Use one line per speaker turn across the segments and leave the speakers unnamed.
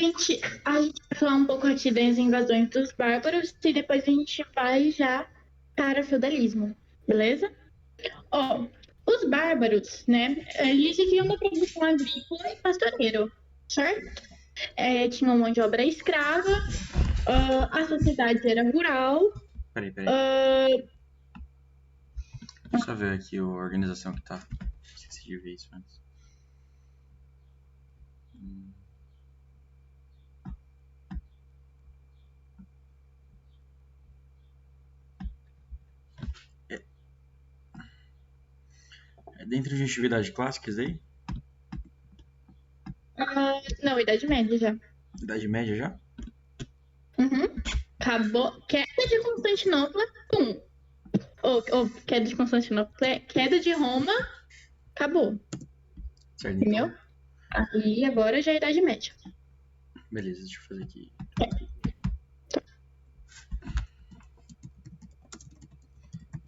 a gente vai falar um pouco aqui das invasões dos bárbaros e depois a gente vai já para o feudalismo, beleza? Ó, os bárbaros, né, eles viviam da produção agrícola e pastoreiro, certo? Tinham mão de obra escrava, a sociedade era rural.
Peraí. Deixa eu só ver aqui a organização que tá. Esqueci de ver isso antes. É dentro de atividade clássicas aí?
Não, Idade Média já.
Idade Média já?
Uhum. Acabou. Queda de Constantinopla, pum. Queda de Constantinopla, queda de Roma, acabou.
Certo,
Entendeu?
então.
Aí agora já é Idade Média.
Beleza, deixa eu fazer aqui.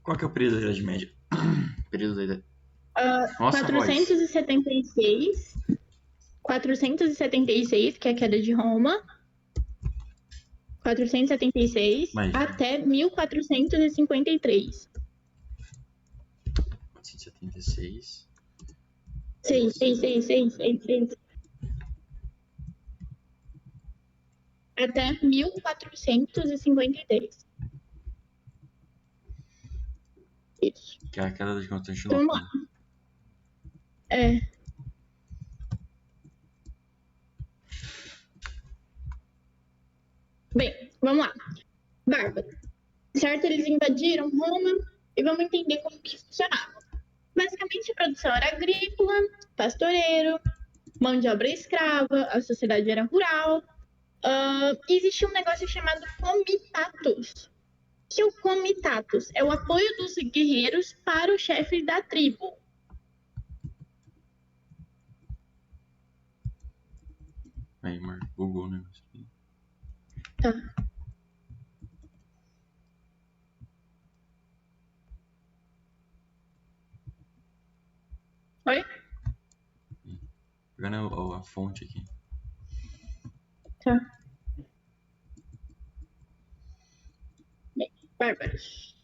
Qual que é o período da Idade Média? Período da Idade... Nossa,
476. 476, que é a queda de Roma. 476
Mas...
até 1453.
476.
6. Até 1453. Isso.
Que é a queda de Constantinopla.
Vamos lá. Bem, vamos lá. Bárbaro. Certo? Eles invadiram Roma e vamos entender como que funcionava. Basicamente, a produção era agrícola, pastoreiro, mão de obra escrava, a sociedade era rural. Existia um negócio chamado comitatus. Que o comitatus é o apoio dos guerreiros para o chefe da tribo.
Aí, Marco, Google, né?
Tá. Oi?
Pegando a fonte aqui.
Tá. Bem, bárbaros.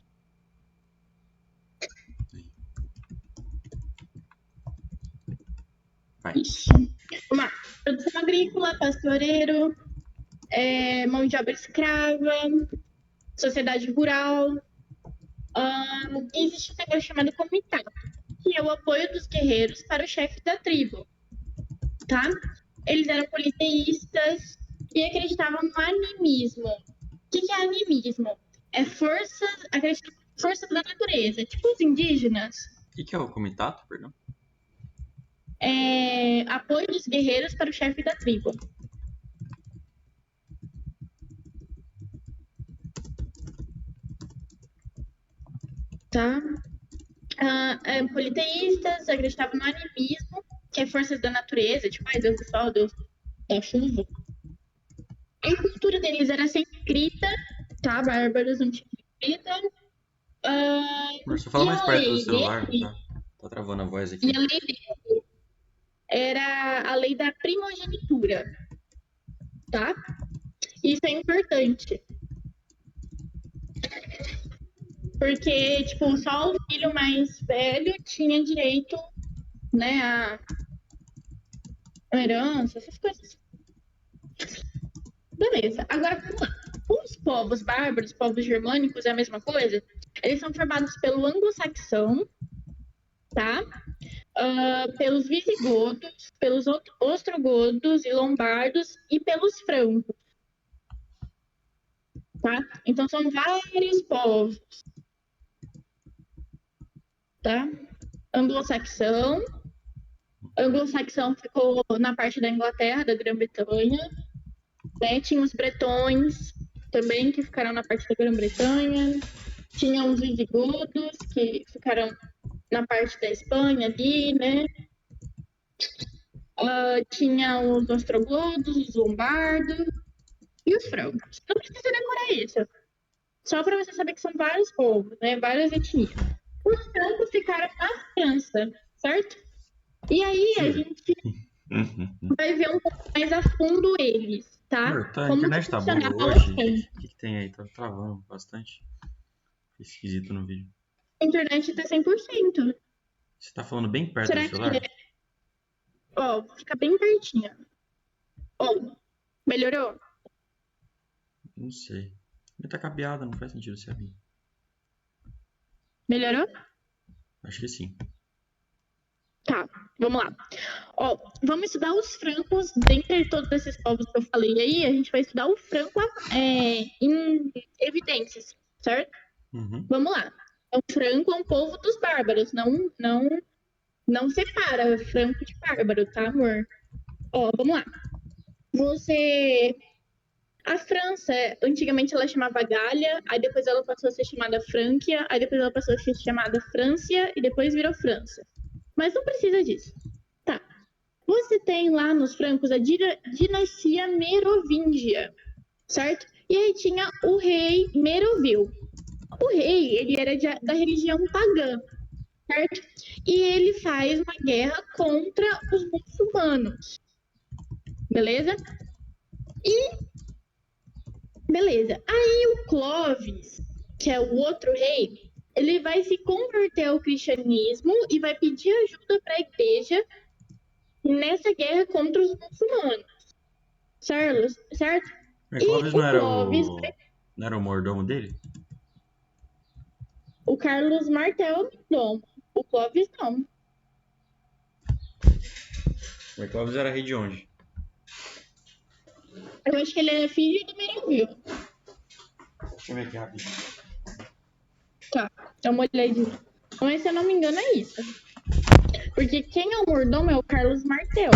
Vai.
Isso. Vamos lá. Produção agrícola, pastoreiro, mão de obra escrava, sociedade rural. Existe um negócio chamado comitado, que é o apoio dos guerreiros para o chefe da tribo, tá? Eles eram politeístas e acreditavam no animismo. O que é animismo? É força da natureza, tipo os indígenas.
O que é o comitato, perdão?
Apoio dos guerreiros para o chefe da tribo. Tá? Politeístas acreditavam no animismo, que é forças da natureza, tipo, Deus do sol, Deus da chuva. A cultura deles era sem escrita, tá? Bárbaros não tinham escrita.
Você fala mais perto do celular,
dele,
tá travando a voz aqui.
E a lei dele era a lei da primogenitura, tá? Isso é importante. Porque, tipo, só o filho mais velho tinha direito, né, a herança, essas coisas. Beleza. Agora, vamos lá. Os povos bárbaros, povos germânicos, é a mesma coisa? Eles são formados pelo anglo-saxão, tá? Pelos visigodos, pelos ostrogodos e lombardos e pelos francos, tá? Então, são vários povos, tá? Anglo-saxão ficou na parte da Inglaterra, da Grã-Bretanha, né? Tinha os bretões também, que ficaram na parte da Grã-Bretanha. Tinha os visigodos, que ficaram na parte da Espanha ali, né? Tinha os ostrogodos, os lombardos e os francos. Não precisa decorar isso. Só para você saber que são vários povos, né? Várias etnias. Os francos ficaram na França, certo? E aí a gente vai ver um pouco mais a fundo eles, tá?
Amor, a
Como que
internet tá boa
funcionava a
hoje? O
OTAN.
que tem aí? Tá travando bastante. Esquisito no vídeo.
A internet tá 100%.
Você tá falando bem perto do
Será que...
celular?
Ó, fica bem pertinho. Ó, melhorou?
Não sei. Ele tá cabeada, não faz sentido ser assim.
Melhorou?
Acho que sim.
Tá, vamos lá. Ó, vamos estudar os francos, dentre todos esses povos que eu falei aí, a gente vai estudar o franco em evidências, certo?
Uhum.
Vamos lá. O franco é um povo dos bárbaros, não separa franco de bárbaro, tá, amor? Ó, vamos lá. Você... A França, antigamente ela chamava Gália, aí depois ela passou a ser chamada Frância, aí depois ela passou a ser chamada Frância e depois virou França. Mas não precisa disso. Tá. Você tem lá nos francos a dinastia Merovingia, certo? E aí tinha o rei Merovil. O rei, ele era da religião pagã, certo? E ele faz uma guerra contra os muçulmanos, beleza? E beleza. Aí o Clovis, que é o outro rei, ele vai se converter ao cristianismo e vai pedir ajuda para a igreja nessa guerra contra os muçulmanos, certo?
Mas
E
Clóvis
o Clovis,
Não era o mordomo dele?
o Carlos Martel não, o Clovis não.
Mas Clóvis era rei de onde?
Eu acho que ele é filho do Merovil.
Deixa eu ver aqui rapidinho.
Tá, dá uma olhadinha. Mas se eu não me engano é isso. Porque quem é o mordomo é o Carlos Martel.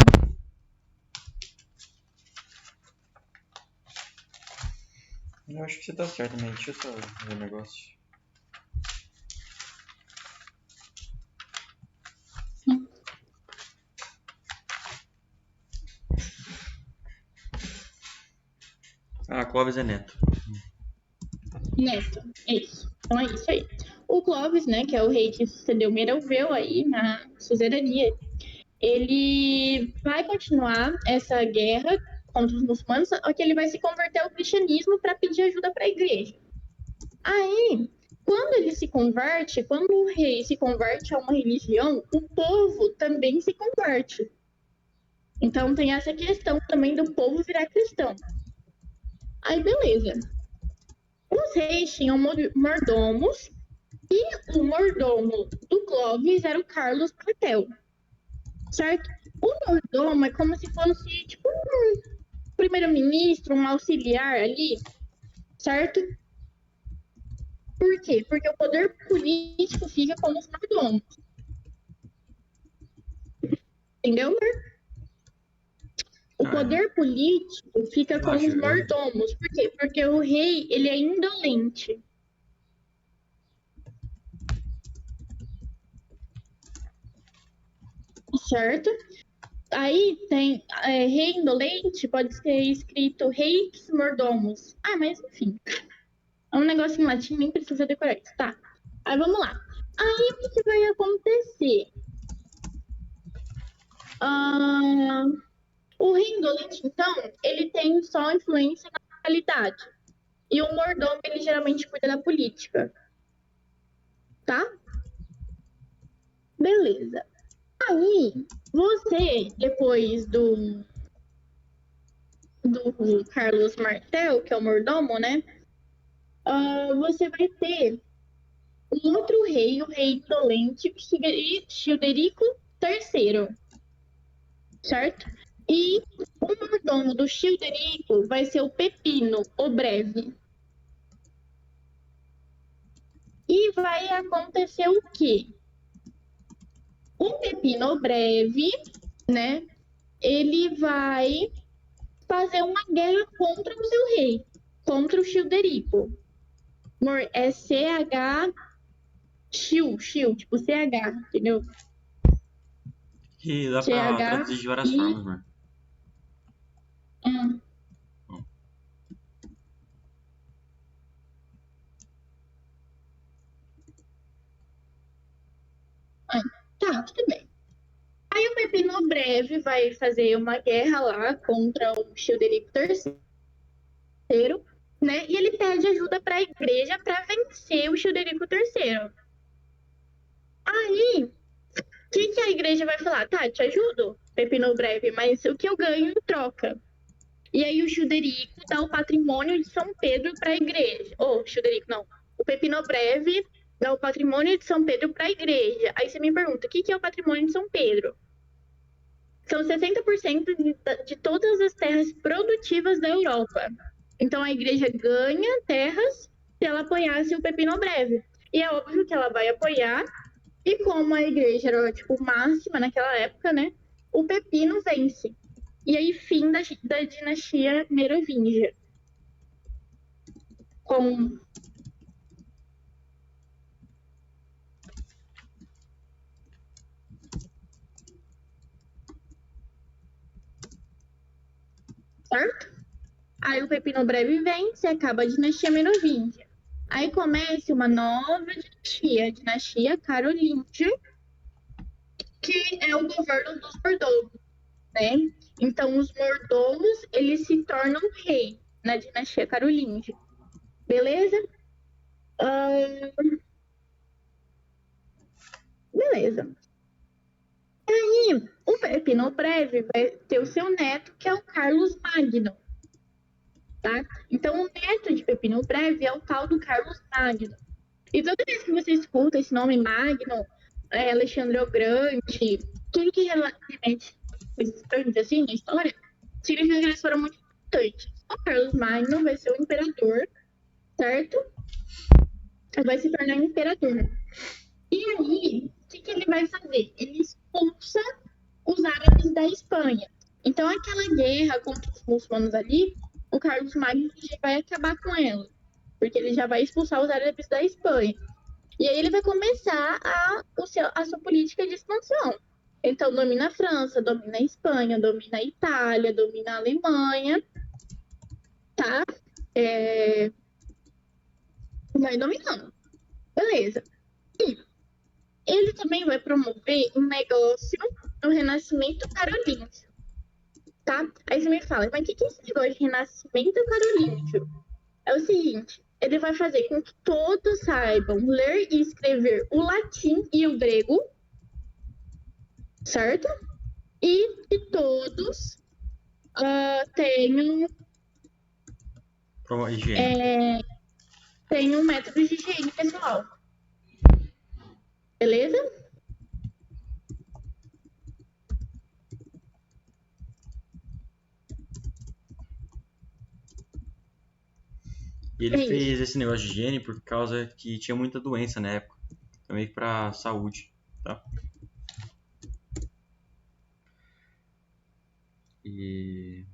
Eu acho que você tá certo, mas deixa eu só ver o negócio. Ah, Clóvis é neto.
Neto, é isso. Então é isso aí. O Clovis, né, que é o rei que sucedeu Meroveu aí na suzerania, ele vai continuar essa guerra contra os muçulmanos, só que ele vai se converter ao cristianismo para pedir ajuda para a igreja. Aí, quando ele se converte, quando o rei se converte a uma religião, o povo também se converte. Então tem essa questão também do povo virar cristão. Aí, beleza. Os reis tinham mordomos e o mordomo do Clovis era o Carlos Martel, certo? O mordomo é como se fosse tipo um primeiro-ministro, um auxiliar ali, certo? Por quê? Porque o poder político fica com os mordomos. Entendeu? O
Ah, é.
poder político fica com
Relaxa,
os mordomos. Por quê? Porque o rei, ele é indolente. Certo? Aí tem rei indolente, pode ser escrito reis mordomos. Ah, mas enfim. É um negócio em latim, nem precisa decorar isso. Tá. Aí vamos lá. Aí o que vai acontecer? Ah, o rei indolente, então, ele tem só influência na realidade. E o mordomo, ele geralmente cuida da política. Tá? Beleza. Aí, você, depois do Carlos Martel, que é o mordomo, né? Você vai ter um outro rei, o rei indolente, Childerico III, certo? E o mordomo do Childerico vai ser o Pepino, o Breve. E vai acontecer o quê? O Pepino Breve, né? Ele vai fazer uma guerra contra o seu rei, contra o Childerico. É CH Chiu, tipo CH, entendeu?
E dá pra
CH
traduzir de várias
e.
formas, mano.
Hum, tá, tudo bem. Aí o Pepino Breve vai fazer uma guerra lá contra o Childerico III, né? E ele pede ajuda para a igreja para vencer o Childerico III. Aí, o que a igreja vai falar? Tá, te ajudo, Pepino Breve, mas o que eu ganho em troca? E aí o Childerico dá o patrimônio de São Pedro para a igreja. Ou, Childerico, não. O Pepino Breve dá o patrimônio de São Pedro para a igreja. Aí você me pergunta, o que é o patrimônio de São Pedro? São 60% de todas as terras produtivas da Europa. Então a igreja ganha terras se ela apoiasse o Pepino Breve. E é óbvio que ela vai apoiar. E como a igreja era, tipo, máxima naquela época, né? O Pepino vence. E aí, fim da dinastia Merovingia. Com... Certo? Aí o Pepino Breve vence e acaba a dinastia Merovingia. Aí começa uma nova dinastia, a dinastia Carolíngia, que é o governo dos mordomos, né? Então, os mordomos, eles se tornam rei na dinastia Carolíngia. Beleza? Beleza. Aí, o Pepino Breve vai ter o seu neto, que é o Carlos Magno, tá? Então, o neto de Pepino Breve é o tal do Carlos Magno. E toda vez que você escuta esse nome Magno, Alexandre o Grande, tudo que remete coisas grandes assim na história, significa que eles foram muito importantes. O Carlos Magno vai ser o imperador, certo? Vai se tornar imperador. E aí, o que ele vai fazer? Ele expulsa os árabes da Espanha. Então, aquela guerra contra os muçulmanos ali, o Carlos Magno já vai acabar com ela, porque ele já vai expulsar os árabes da Espanha. E aí ele vai começar a sua política de expansão. Então, domina a França, domina a Espanha, domina a Itália, domina a Alemanha, tá? Vai dominando. Beleza. E ele também vai promover um negócio no Renascimento Carolíngio, tá? Aí você me fala, mas o que é esse negócio de Renascimento Carolíngio? É o seguinte, ele vai fazer com que todos saibam ler e escrever o latim e o grego, certo? E que todos tenham, tenham métodos de higiene pessoal. Beleza?
E ele fez esse negócio de higiene por causa que tinha muita doença na época. Também pra saúde, tá? E...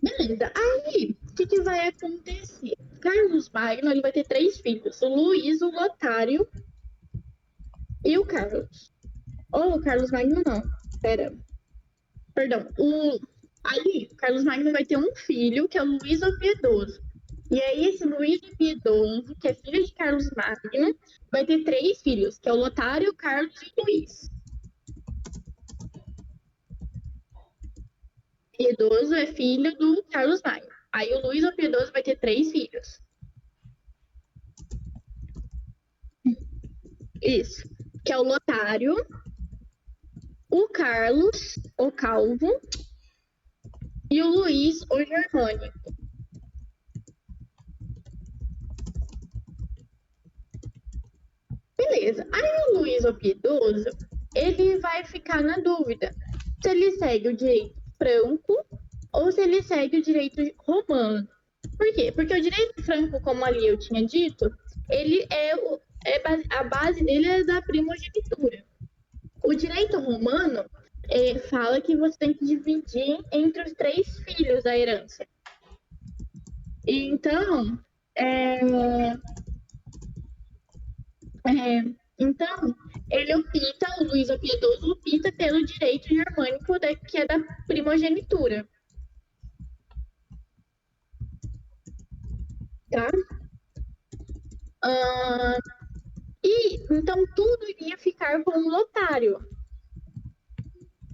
Beleza. Aí, o que vai acontecer? Carlos Magno, ele vai ter 3 filhos. O Luiz, o Lotário e o Carlos. Ou o Carlos Magno não. Perdão. Aí, Carlos Magno vai ter um filho, que é o Luiz o Piedoso. E aí, esse Luiz o Piedoso, que é filho de Carlos Magno, vai ter 3 filhos, que é o Lotário, Carlos e o Luiz. Piedoso é filho do Carlos Magno. Aí o Luiz o Piedoso vai ter 3 filhos. Isso. Que é o Lotário, o Carlos, o Calvo, e o Luiz, o Germânico. Beleza. Aí o Luiz, o Piedoso, ele vai ficar na dúvida se ele segue o direito franco ou se ele segue o direito romano. Por quê? Porque o direito franco, como ali eu tinha dito, ele a base dele é da primogenitura. O direito romano fala que você tem que dividir entre os 3 filhos a herança. Então, ele opta, o Luiz o Piedoso opta pelo direito germânico, que é da primogenitura. Tá? E então tudo iria ficar com o Lotário.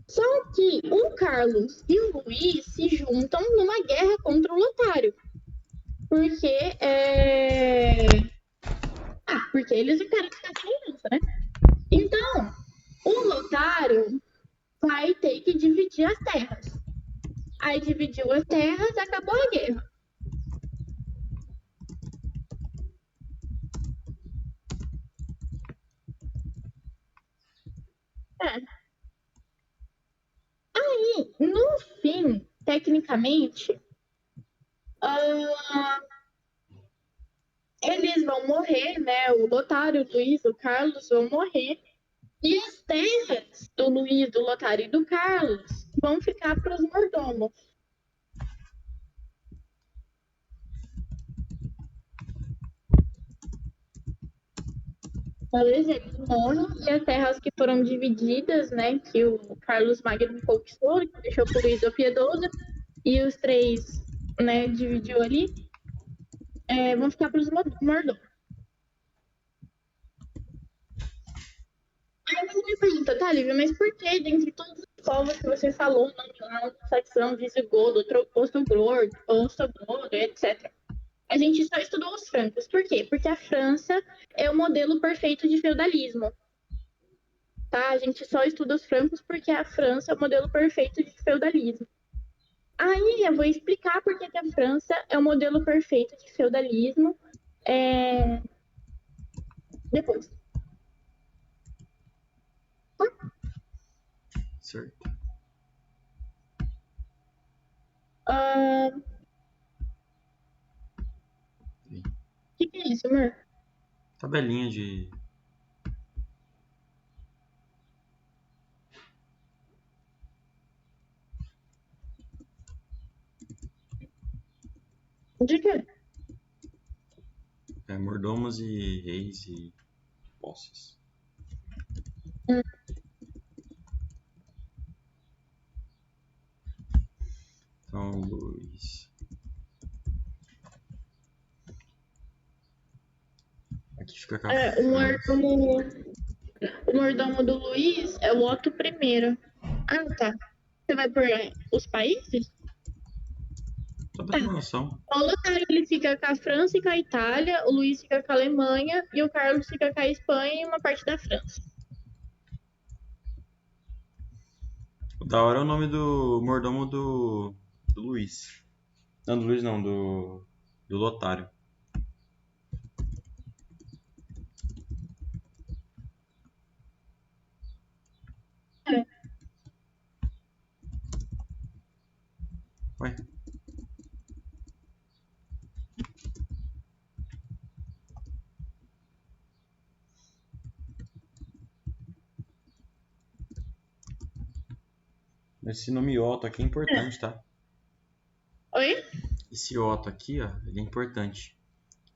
Só que o Carlos e o Luís se juntam numa guerra contra o Lotário. Porque porque eles querem ficar sem herança, né? Então, o Lotário vai ter que dividir as terras. Aí dividiu as terras, acabou a guerra. É. Aí, no fim, tecnicamente, eles vão morrer, né? O Lotário, o Luís, o Carlos vão morrer. E as terras do Luís, do Lotário e do Carlos vão ficar para os mordomos. Beleza? Eles morrem e as terras que foram divididas, né? Que o Carlos Magno conquistou, que deixou para o Luís o Piedoso, e os três, né, dividiu ali, vão ficar para os mordomos. Aí você me pergunta, tá, Lívia, mas por que, dentre todos os povos que você falou, não, saxão, visigodo, ostrogodo, etc., a gente só estudou os francos. Por quê? Porque a França é o modelo perfeito de feudalismo. Tá? A gente só estuda os francos porque a França é o modelo perfeito de feudalismo. Aí eu vou explicar por que a França é o modelo perfeito de feudalismo depois.
Certo.
O que é isso, amor?
Tabelinha de.
De quê?
Mordomos e reis e posses. Então, Luís. Aqui fica com a
O mordomo do Luiz é o Otto I. Ah, tá. Você vai por os países?
Só pra ter uma noção.
O Lotário ele fica com a França e com a Itália, o Luiz fica com a Alemanha e o Carlos fica com a Espanha e uma parte da França.
O da hora é o nome do mordomo do Luís. Não, do Luís não, do Lotário.
É.
Ué. Esse nome Otto aqui é importante, tá?
Oi?
Esse Otto aqui, ó, ele é importante.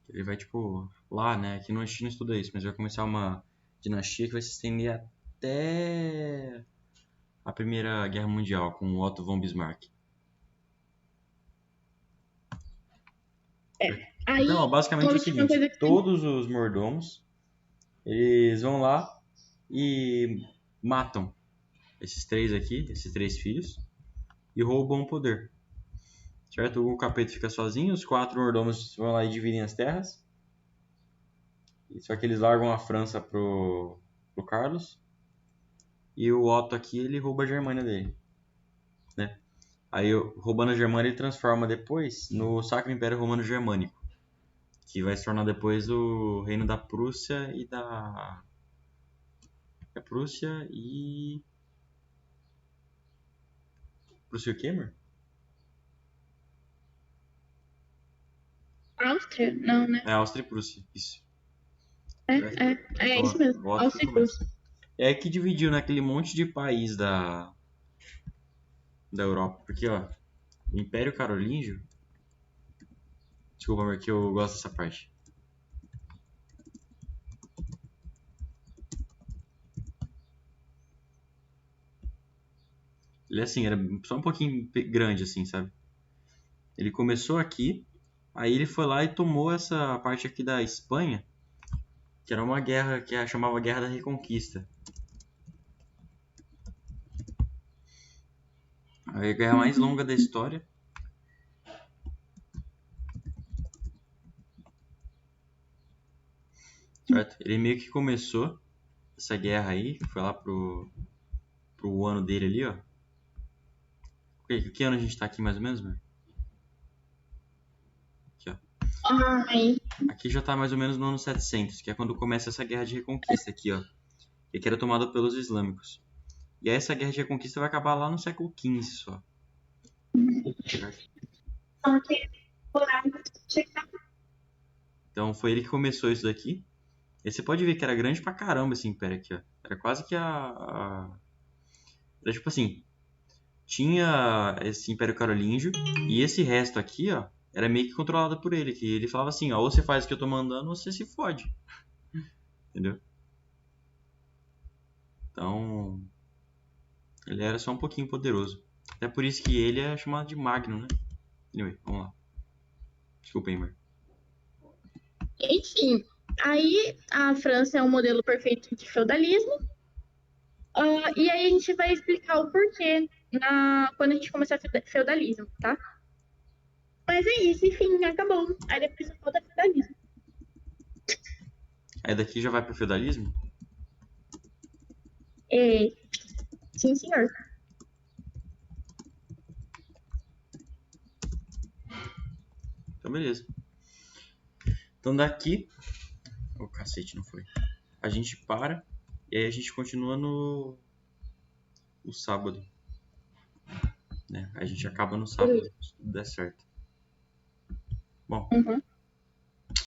Ele vai, tipo, lá, né? Aqui a gente não estuda isso, mas vai começar uma dinastia que vai se estender até a Primeira Guerra Mundial, com o Otto von Bismarck.
Aí,
Então, ó, basicamente é o
uma
seguinte:
coisa que
todos os mordomos, eles vão lá e matam esses três aqui, esses três filhos, e roubam o poder. Certo? O capeta fica sozinho, os quatro mordomos vão lá e dividem as terras. Só que eles largam a França pro Carlos. E o Otto aqui, ele rouba a Germânia dele. Né? Aí, roubando a Germânia, ele transforma depois no Sacro Império Romano Germânico. Que vai se tornar depois o reino da Prússia e da... É Prússia e... Prússia e o quê, amor?
Áustria? Não, né?
É Áustria e Prússia, isso.
É isso
Então,
mesmo.
o Otto que
Áustria e
começa.
Prússia.
É que dividiu naquele monte de país da Europa. Porque, ó, o Império Carolíngio... Desculpa, amor, que eu gosto dessa parte. Ele, assim, era só um pouquinho grande, assim, sabe? Ele começou aqui, aí ele foi lá e tomou essa parte aqui da Espanha Que era uma guerra que chamava Guerra da Reconquista. A guerra mais longa da história. Certo? Ele meio que começou essa guerra aí, foi lá pro ano dele ali, ó. Que ano a gente tá aqui mais ou menos, mano? Aqui, ó.
Ai,
Aqui já tá mais ou menos no ano 700, que é quando começa essa guerra de reconquista aqui, ó. Que era tomada pelos islâmicos. E aí essa guerra de reconquista vai acabar lá no século XV só. Certo?
ok.
Então foi ele que começou isso daqui. E você pode ver que era grande pra caramba esse império aqui, ó. Era quase que Era tipo assim, tinha esse Império Carolíngio e esse resto aqui, ó, era meio que controlado por ele, que ele falava assim, ó, ou você faz o que eu tô mandando, ou você se fode. Entendeu? Então, ele era só um pouquinho poderoso. Até por isso que ele é chamado de Magno, né? Anyway, vamos lá. Desculpa aí, Mar.
Enfim, aí a França é um modelo perfeito de feudalismo. E aí a gente vai explicar o porquê quando a gente começar feudalismo, tá? Mas é isso, enfim, acabou. Aí depois volta feudalismo.
Aí daqui já vai pro feudalismo?
É, sim, senhor.
Então, beleza. Então daqui... O cacete, não foi. A gente para e aí a gente continua no sábado. Né? A gente acaba no sábado,
Beleza.
se tudo der certo. Bom,
Uhum.